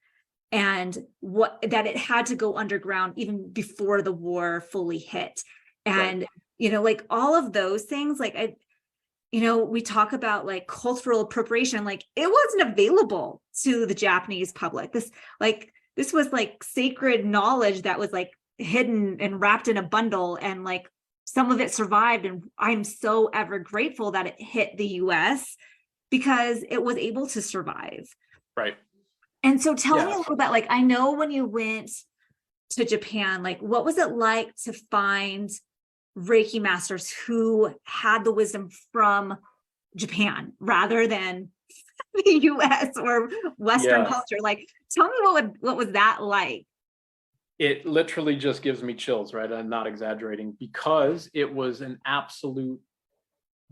and that it had to go underground even before the war fully hit. And, right. Like all of those things, like we talk about like cultural appropriation, like it wasn't available to the Japanese public. This was like sacred knowledge that was like hidden and wrapped in a bundle, and like some of it survived. And I'm so ever grateful that it hit the US because it was able to survive. Right. And so tell me a little bit, like, I know when you went to Japan, like what was it like to find Reiki masters who had the wisdom from Japan rather than the US or Western culture? Like, tell me what was that like? It literally just gives me chills, right? I'm not exaggerating, because it was an absolute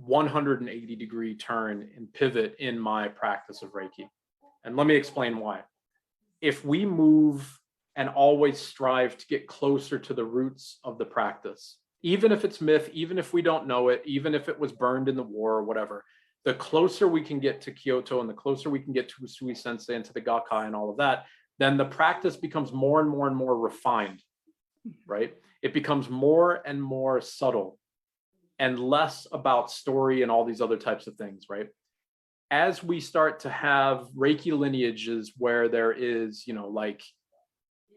180-degree turn and pivot in my practice of Reiki. And let me explain why. If we move and always strive to get closer to the roots of the practice, even if it's myth, even if we don't know it, even if it was burned in the war or whatever, the closer we can get to Kyoto and the closer we can get to Usui Sensei and to the Gakkai and all of that, then the practice becomes more and more and more refined, right? It becomes more and more subtle and less about story and all these other types of things, right? As we start to have Reiki lineages where there is, like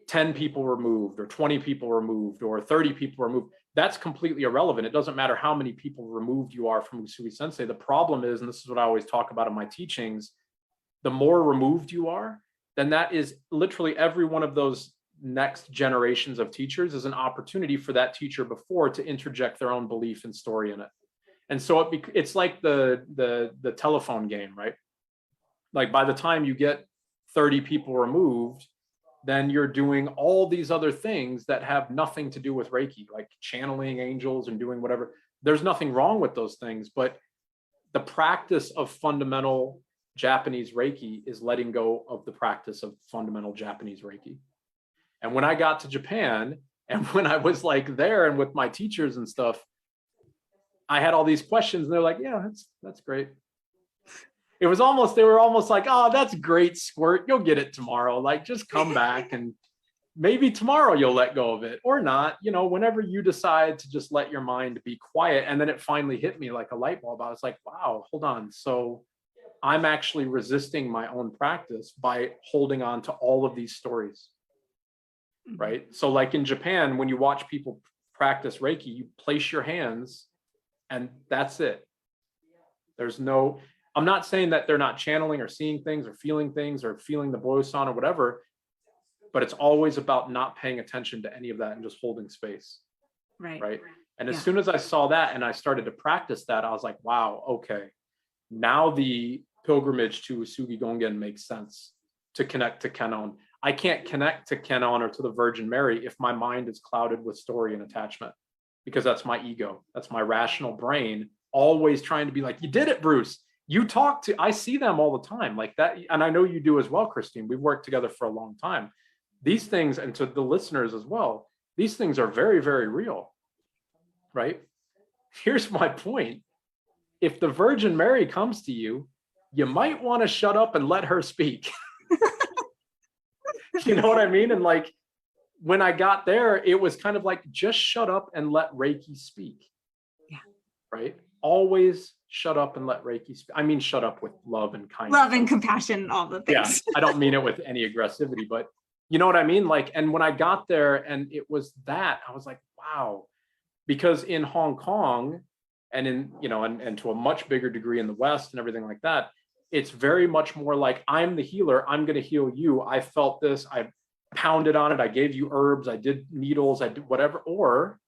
10 people removed or 20 people removed or 30 people removed, that's completely irrelevant. It doesn't matter how many people removed you are from Usui Sensei. The problem is, and this is what I always talk about in my teachings, the more removed you are, then that is literally every one of those next generations of teachers is an opportunity for that teacher before to interject their own belief and story in it. And so it's like the telephone game, right? Like by the time you get 30 people removed, then you're doing all these other things that have nothing to do with Reiki, like channeling angels and doing whatever. There's nothing wrong with those things, but the practice of fundamental Japanese Reiki is letting go of the practice of fundamental Japanese Reiki. And when I got to Japan and when I was like there and with my teachers and stuff, I had all these questions and they're like, yeah, that's great. They were almost like, oh, that's great, Squirt. You'll get it tomorrow. Like, just come back and maybe tomorrow you'll let go of it or not, whenever you decide to just let your mind be quiet. And then it finally hit me like a light bulb. I was like, wow, hold on. So I'm actually resisting my own practice by holding on to all of these stories, right? So like in Japan, when you watch people practice Reiki, you place your hands and that's it. I'm not saying that they're not channeling or seeing things or feeling the boyosan or whatever, but it's always about not paying attention to any of that and just holding space. Right. And as soon as I saw that and I started to practice that, I was like, wow, okay. Now the pilgrimage to Usugi Gongen makes sense to connect to Kennon. I can't connect to Kennon or to the Virgin Mary if my mind is clouded with story and attachment, because that's my ego. That's my rational brain always trying to be like, you did it, Bruce. I see them all the time like that. And I know you do as well, Christine. We've worked together for a long time. These things, and to the listeners as well, these things are very, very real, right? Here's my point. If the Virgin Mary comes to you, you might want to shut up and let her speak. You know what I mean? And like, when I got there, it was kind of like, just shut up and let Reiki speak. Yeah. Right? Always shut up and let Reiki speak. I mean, shut up with love and kindness. Love and compassion, all the things. Yeah, I don't mean it with any aggressivity, but you know what I mean? Like, and when I got there and it was that, I was like, wow. Because in Hong Kong and in, and to a much bigger degree in the West and everything like that, it's very much more like, I'm the healer. I'm going to heal you. I felt this. I pounded on it. I gave you herbs. I did needles. I did whatever. Or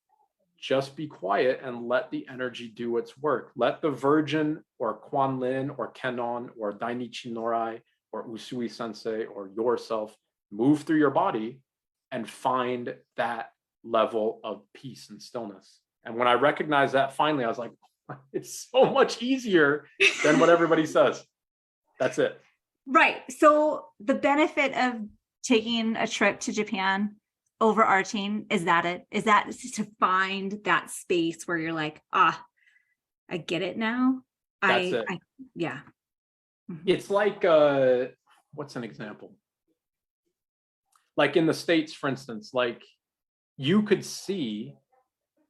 just be quiet and let the energy do its work. Let the Virgin or Kuan Lin or Kennon or Dainichi Norai or Usui Sensei or yourself move through your body and find that level of peace and stillness. And when I recognized that, finally, I was like, it's so much easier than what everybody says. That's it. Right. So the benefit of taking a trip to Japan overarching? Is that it? Is that to find that space where you're like, I get it now? That's it. Yeah. It's like, what's an example? Like in the States, for instance, like you could see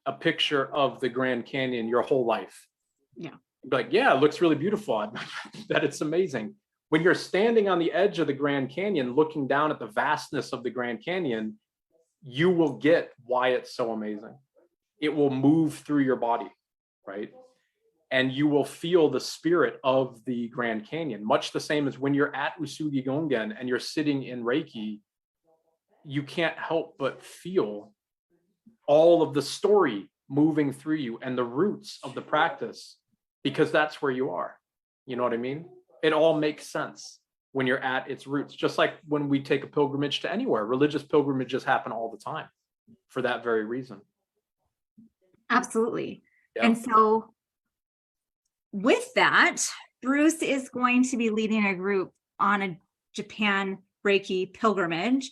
a picture of the Grand Canyon your whole life. Yeah. Like, yeah, it looks really beautiful. That it's amazing. When you're standing on the edge of the Grand Canyon, looking down at the vastness of the Grand Canyon, you will get why it's so amazing. It will move through your body, right? And you will feel the spirit of the Grand Canyon, much the same as when you're at Usui Gongen and you're sitting in Reiki, you can't help but feel all of the story moving through you and the roots of the practice, because that's where you are. You know what I mean? It all makes sense when you're at its roots, just like when we take a pilgrimage to anywhere. Religious pilgrimages happen all the time for that very reason. Absolutely. Yeah. And so with that, Bruce is going to be leading a group on a Japan Reiki pilgrimage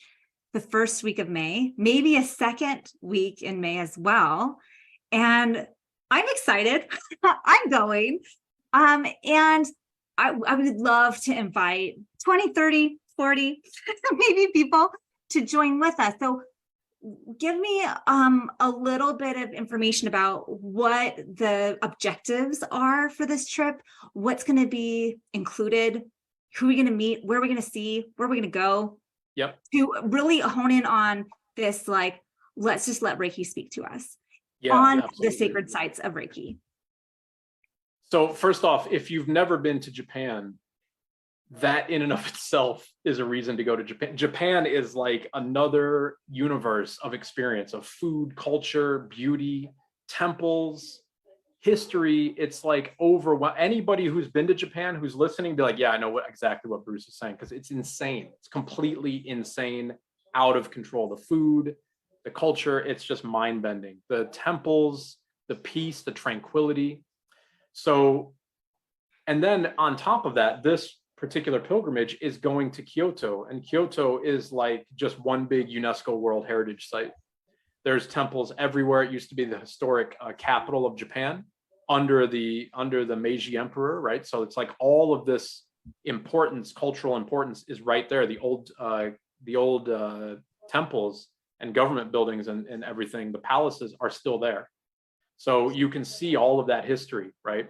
the first week of May, maybe a second week in May as well. And I'm excited. I'm going. And I would love to invite 20, 30, 40, maybe people to join with us. So give me a little bit of information about what the objectives are for this trip, what's going to be included, who are we going to meet, where are we going to see, where are we going to go? Yep. To really hone in on this, like, let's just let Reiki speak to us on the sacred sites of Reiki. So first off, if you've never been to Japan, that in and of itself is a reason to go to Japan. Japan is like another universe of experience of food, culture, beauty, temples, history. It's like overwhelming. Anybody who's been to Japan who's listening, be like, yeah, I know exactly what Bruce is saying, because it's insane. It's completely insane, out of control. The food, the culture, it's just mind-bending. The temples, the peace, the tranquility. So, and then on top of that, this particular pilgrimage is going to Kyoto, and Kyoto is like just one big UNESCO World Heritage Site. There's temples everywhere. It used to be the historic capital of Japan under the Meiji Emperor, right? So it's like all of this importance, cultural importance, is right there. The old temples and government buildings and everything, the palaces are still there. So you can see all of that history, right?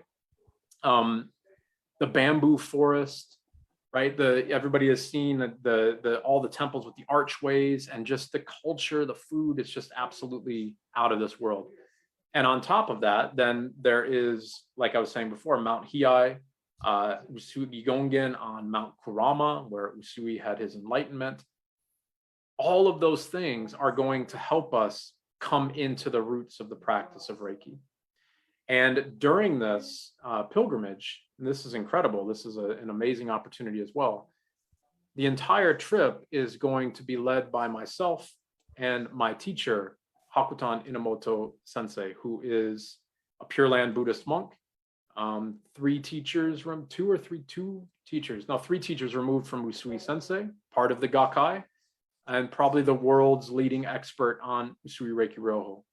The bamboo forest, right? Everybody has seen all the temples with the archways, and just the culture, the food. It's just absolutely out of this world. And on top of that, then there is, like I was saying before, Mount Hiei, Usui Gongen on Mount Kurama, where Usui had his enlightenment. All of those things are going to help us come into the roots of the practice of Reiki. And during this pilgrimage, and this is incredible, this is an amazing opportunity as well, the entire trip is going to be led by myself and my teacher, Hakutan Inamoto Sensei, who is a Pure Land Buddhist monk. Three teachers removed from Usui Sensei, part of the Gakkai, and probably the world's leading expert on Usui Reiki Ryoho.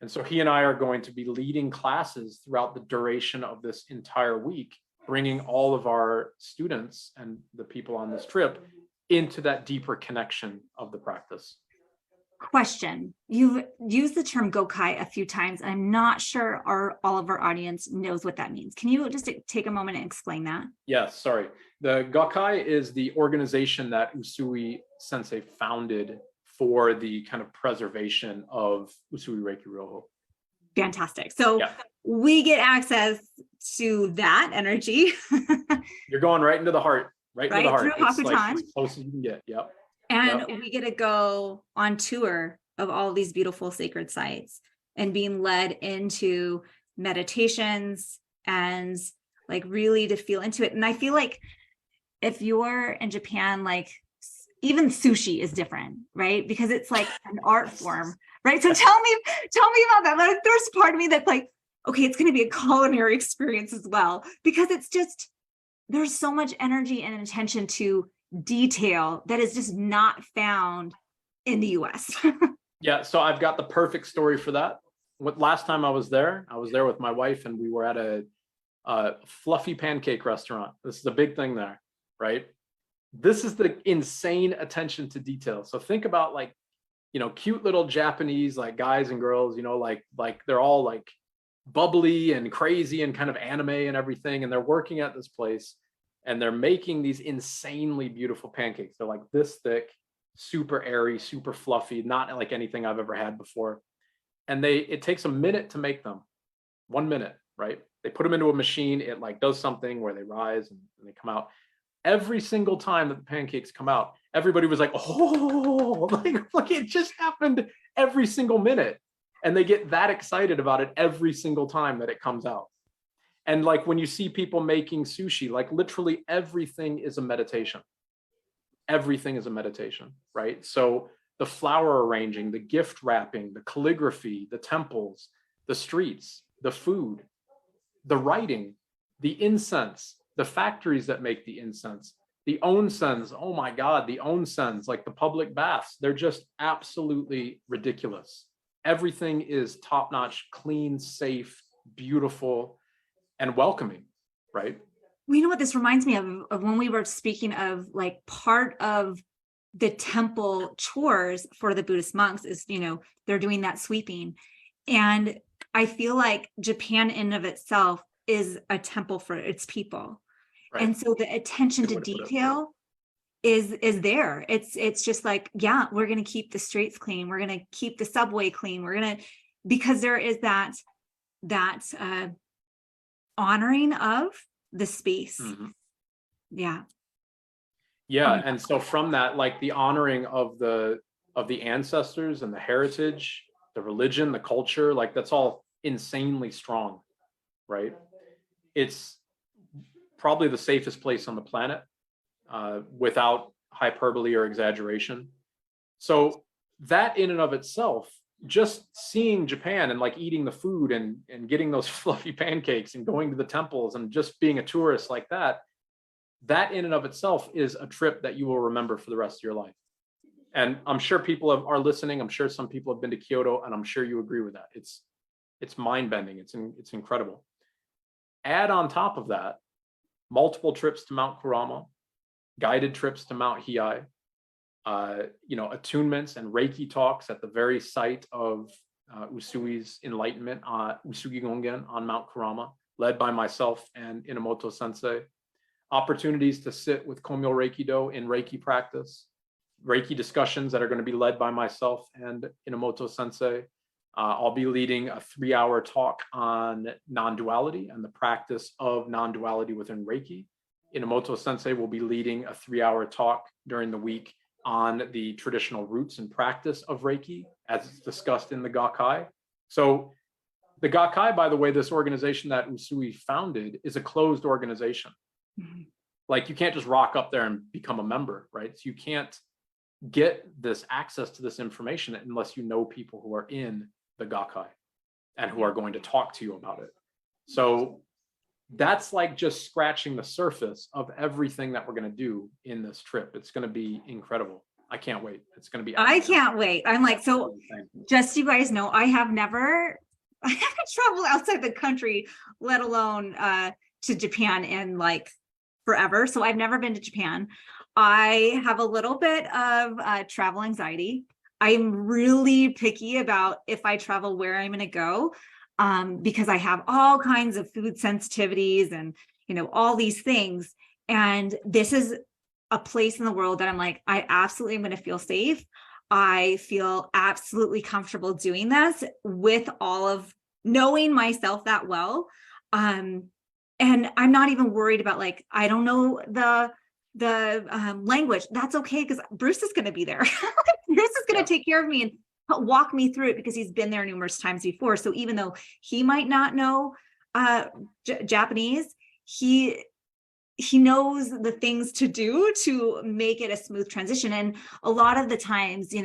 And so he and I are going to be leading classes throughout the duration of this entire week, bringing all of our students and the people on this trip into that deeper connection of the practice. Question. You've used the term Gakkai a few times. I'm not sure all of our audience knows what that means. Can you just take a moment and explain that? Yes, sorry. The Gakkai is the organization that Usui Sensei founded for the kind of preservation of Usui Reiki Ryoho. Fantastic. So we get access to that energy. You're going right into the heart, right into the heart. Through it's Hakutan. Like as close as you can get. Yep. And we get to go on tour of all these beautiful sacred sites and being led into meditations and like really to feel into it. And I feel like if you're in Japan, like even sushi is different, right? Because it's like an art form, right? So tell me about that. Like, there's part of me that's like, okay, it's going to be a culinary experience as well, because it's just, there's so much energy and attention to detail that is just not found in the US. Yeah, so I've got the perfect story for that. Last time I was there with my wife, and we were at a fluffy pancake restaurant. This is a big thing there, right? This is the insane attention to detail. So think about like, cute little Japanese like guys and girls, like they're all like bubbly and crazy and kind of anime and everything. And they're working at this place and they're making these insanely beautiful pancakes. They're like this thick, super airy, super fluffy, not like anything I've ever had before. And it takes a minute to make them, 1 minute, right? They put them into a machine. It like does something where they rise and they come out. Every single time that the pancakes come out, everybody was like, oh, like it just happened every single minute. And they get that excited about it every single time that it comes out. And like when you see people making sushi, like literally everything is a meditation. Everything is a meditation, right? So the flower arranging, the gift wrapping, the calligraphy, the temples, the streets, the food, the writing, the incense, the factories that make the incense, the onsens, oh my God, the onsens, like the public baths, they're just absolutely ridiculous. Everything is top-notch, clean, safe, beautiful, and welcoming, right? You know what this reminds me of when we were speaking of like part of the temple chores for the Buddhist monks is, they're doing that sweeping. And I feel like Japan in and of itself is a temple for its people. Right. And so the attention to detail is there. It's just like, yeah, we're going to keep the streets clean. We're going to keep the subway clean. Because there is that honoring of the space. Mm-hmm. Yeah. Yeah. And so from that, like the honoring of the ancestors and the heritage, the religion, the culture, like that's all insanely strong, right? It's probably the safest place on the planet, without hyperbole or exaggeration. So that in and of itself, just seeing Japan and like eating the food and getting those fluffy pancakes and going to the temples and just being a tourist like that in and of itself is a trip that you will remember for the rest of your life. And I'm sure people are listening. I'm sure some people have been to Kyoto, and I'm sure you agree with that. It's mind-bending. It's incredible. Add on top of that, multiple trips to Mount Kurama, guided trips to Mount Hiei, attunements and Reiki talks at the very site of Usui's enlightenment, Usugi Gongen on Mount Kurama, led by myself and Inamoto Sensei. Opportunities to sit with Komyo Reikido in Reiki practice, Reiki discussions that are going to be led by myself and Inamoto Sensei. I'll be leading a 3-hour talk on non-duality and the practice of non-duality within Reiki. Inamoto Sensei will be leading a 3-hour talk during the week on the traditional roots and practice of Reiki as it's discussed in the Gakkai. So the Gakkai, by the way, this organization that Usui founded is a closed organization. Mm-hmm. Like you can't just rock up there and become a member, right? So you can't get this access to this information unless you know people who are in the Gakkai and who are going to talk to you about it. So that's like just scratching the surface of everything that we're going to do in this trip. It's going to be incredible. I can't wait. It's going to be. I can't wait. I'm like, so just so you guys know, I haven't traveled outside the country, let alone to Japan in like forever. So I've never been to Japan. I have a little bit of travel anxiety. I'm really picky about if I travel where I'm going to go, because I have all kinds of food sensitivities and, all these things. And this is a place in the world that I'm like, I absolutely am going to feel safe. I feel absolutely comfortable doing this with all of knowing myself that well. And I'm not even worried about like, I don't know the language. That's okay, because Bruce is going to be there. Bruce is going to take care of me and walk me through it because he's been there numerous times before. So even though he might not know Japanese, he knows the things to do to make it a smooth transition. And a lot of the times,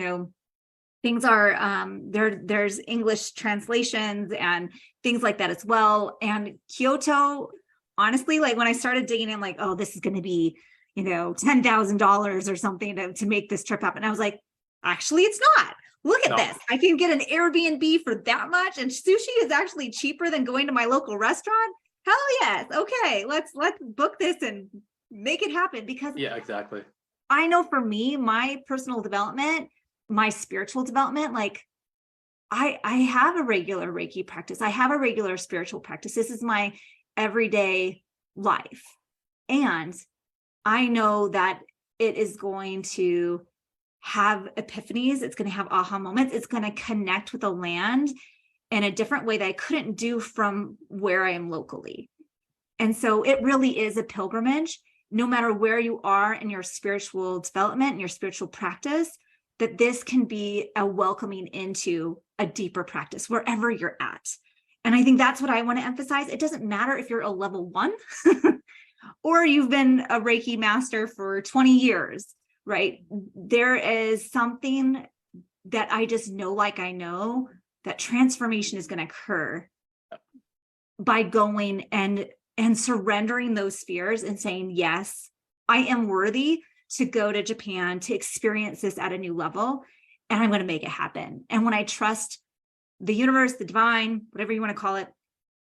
things are there's English translations and things like that as well. And Kyoto, honestly, like when I started digging in, like, oh, this is going to be $10,000 or something to make this trip happen. I was like, actually it's not. Look at this. I can get an Airbnb for that much, and sushi is actually cheaper than going to my local restaurant. Hell yes. Okay, let's book this and make it happen. Because yeah, exactly. I know for me, my personal development, my spiritual development, like I have a regular Reiki practice. I have a regular spiritual practice. This is my everyday life. And I know that it is going to have epiphanies. It's going to have aha moments. It's going to connect with the land in a different way that I couldn't do from where I am locally. And so it really is a pilgrimage, no matter where you are in your spiritual development and your spiritual practice, that this can be a welcoming into a deeper practice wherever you're at. And I think that's what I want to emphasize. It doesn't matter if you're a level 1 or you've been a Reiki master for 20 years, right? There is something that I just know, like I know that transformation is going to occur by going and surrendering those fears and saying, yes, I am worthy to go to Japan to experience this at a new level, and I'm going to make it happen. And when I trust the universe, the divine, whatever you want to call it,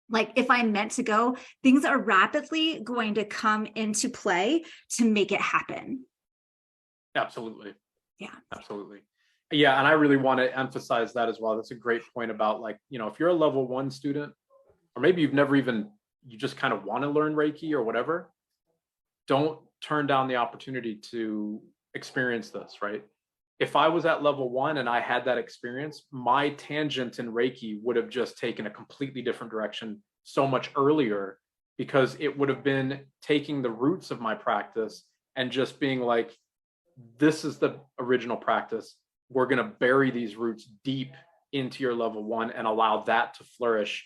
like if I'm meant to go, things are rapidly going to come into play to make it happen. Absolutely. Yeah. Absolutely. Yeah. And I really want to emphasize that as well. That's a great point about, like, you know, if you're a level 1 student, or maybe you've never even, you just kind of want to learn Reiki or whatever, don't turn down the opportunity to experience this, right? If I was at level 1 and I had that experience, my tangent in Reiki would have just taken a completely different direction so much earlier, because it would have been taking the roots of my practice and just being like, this is the original practice. We're going to bury these roots deep into your level 1 and allow that to flourish.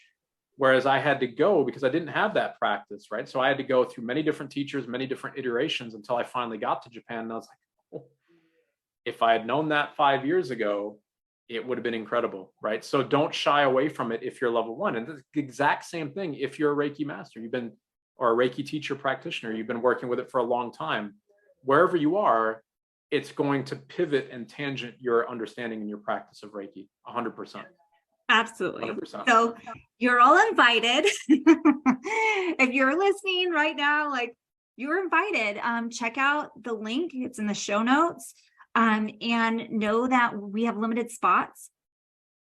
Whereas I had to go, because I didn't have that practice, right? So I had to go through many different teachers, many different iterations until I finally got to Japan. And I was like, oh, if I had known that 5 years ago, it would have been incredible, right? So don't shy away from it if you're level 1. And the exact same thing if you're a Reiki master, or a Reiki teacher practitioner, you've been working with it for a long time. Wherever you are, it's going to pivot and tangent your understanding and your practice of Reiki 100%. Absolutely. 100%. So you're all invited. If you're listening right now, like, you're invited. Check out the link. It's in the show notes. And know that we have limited spots.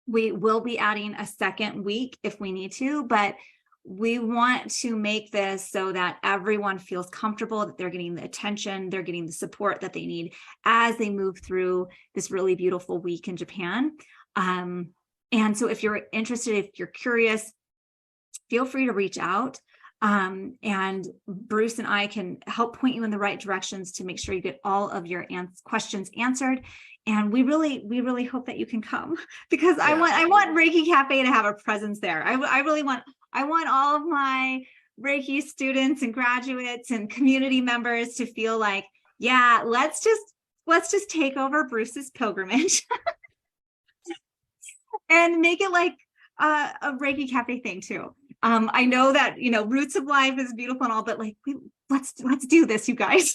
We will be adding a second week if we need to, but we want to make this so that everyone feels comfortable, that they're getting the attention, they're getting the support that they need as they move through this really beautiful week in Japan. And so if you're interested, if you're curious, feel free to reach out. And Bruce and I can help point you in the right directions to make sure you get all of your questions answered. And we really hope that you can come, because I want Reiki Cafe to have a presence there. I want all of my Reiki students and graduates and community members to feel like, yeah, let's just take over Bruce's pilgrimage and make it like a Reiki Cafe thing too. I know that, you know, Roots of Life is beautiful and all, but like, let's do this, you guys.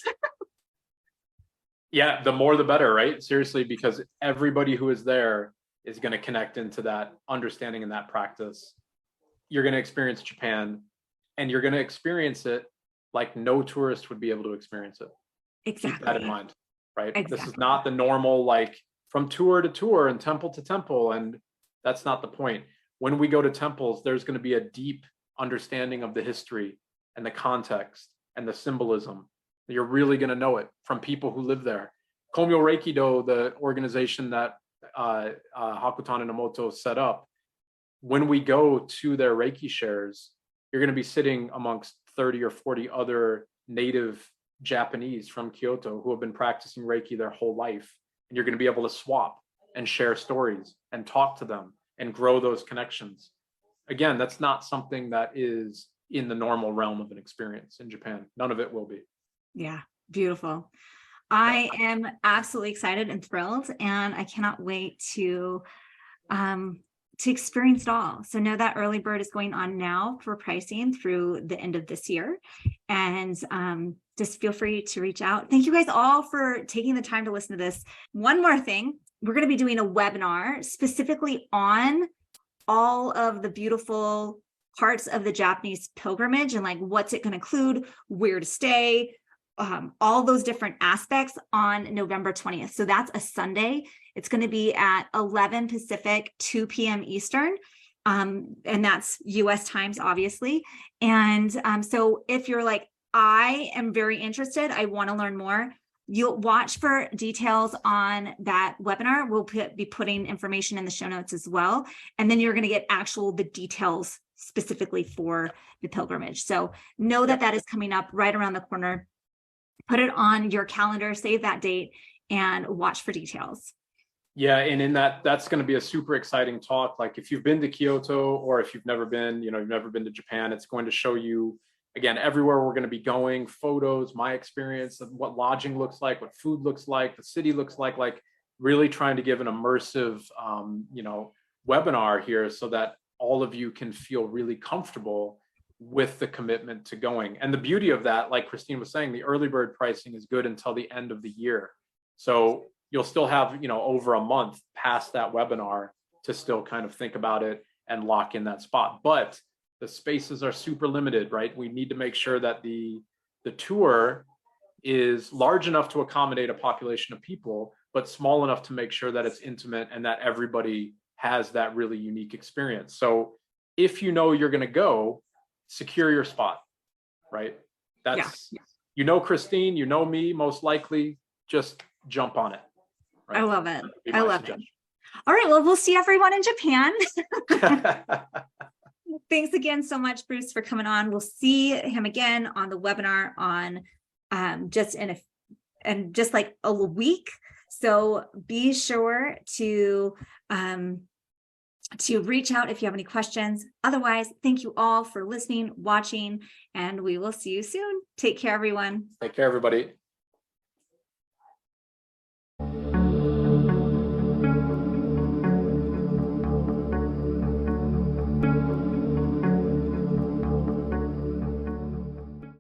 Yeah, the more the better, right? Seriously, because everybody who is there is going to connect into that understanding and that practice. You're going to experience Japan, and you're going to experience it like no tourist would be able to experience it. Exactly. Keep that in mind, right? Exactly. This is not the normal, like, from tour to tour and temple to temple, and that's not the point. When we go to temples, there's going to be a deep understanding of the history and the context and the symbolism. You're really going to know it from people who live there. Komyo Reikido, the organization that Hakutan Enomoto set up, when we go to their Reiki shares, you're going to be sitting amongst 30 or 40 other native Japanese from Kyoto who have been practicing Reiki their whole life. And you're going to be able to swap and share stories and talk to them and grow those connections. Again, that's not something that is in the normal realm of an experience in Japan. None of it will be. Yeah, beautiful. I am absolutely excited and thrilled, and I cannot wait to experience it all. So know that early bird is going on now for pricing through the end of this year. And just feel free to reach out. Thank you guys all for taking the time to listen to this. One more thing. we're going to be doing a webinar specifically on all of the beautiful parts of the Japanese pilgrimage and like what's it going to include, where to stay, all those different aspects on November 20th. So that's a Sunday. It's going to be at 11 Pacific, 2 p.m. Eastern. And that's US times, obviously. And so if you're like, I am very interested, I want to learn more, you'll watch for details on that webinar. We'll be putting information in the show notes as well. And then you're going to get the details specifically for the pilgrimage. So know that that is coming up right around the corner. Put it on your calendar, save that date, and watch for details. Yeah, and in that's going to be a super exciting talk. Like if you've been to Kyoto, or if you've never been, you've never been to Japan, it's going to show you, again, everywhere we're going to be going, photos, my experience of what lodging looks like, what food looks like, the city looks like really trying to give an immersive, webinar here so that all of you can feel really comfortable with the commitment to going. And the beauty of that, like Christine was saying, the early bird pricing is good until the end of the year. So you'll still have, over a month past that webinar to still kind of think about it and lock in that spot. But the spaces are super limited, right? We need to make sure that the tour is large enough to accommodate a population of people, but small enough to make sure that it's intimate and that everybody has that really unique experience. So if you know you're going to go, secure your spot, right? That's, Christine, me, most likely, just jump on it. Right? I love it. I love it. All right. Well, we'll see everyone in Japan. Thanks again so much, Bruce, for coming on. We'll see him again on the webinar on just like a week. So be sure to reach out if you have any questions. Otherwise, thank you all for listening, watching, and we will see you soon. Take care, everyone. Take care, everybody.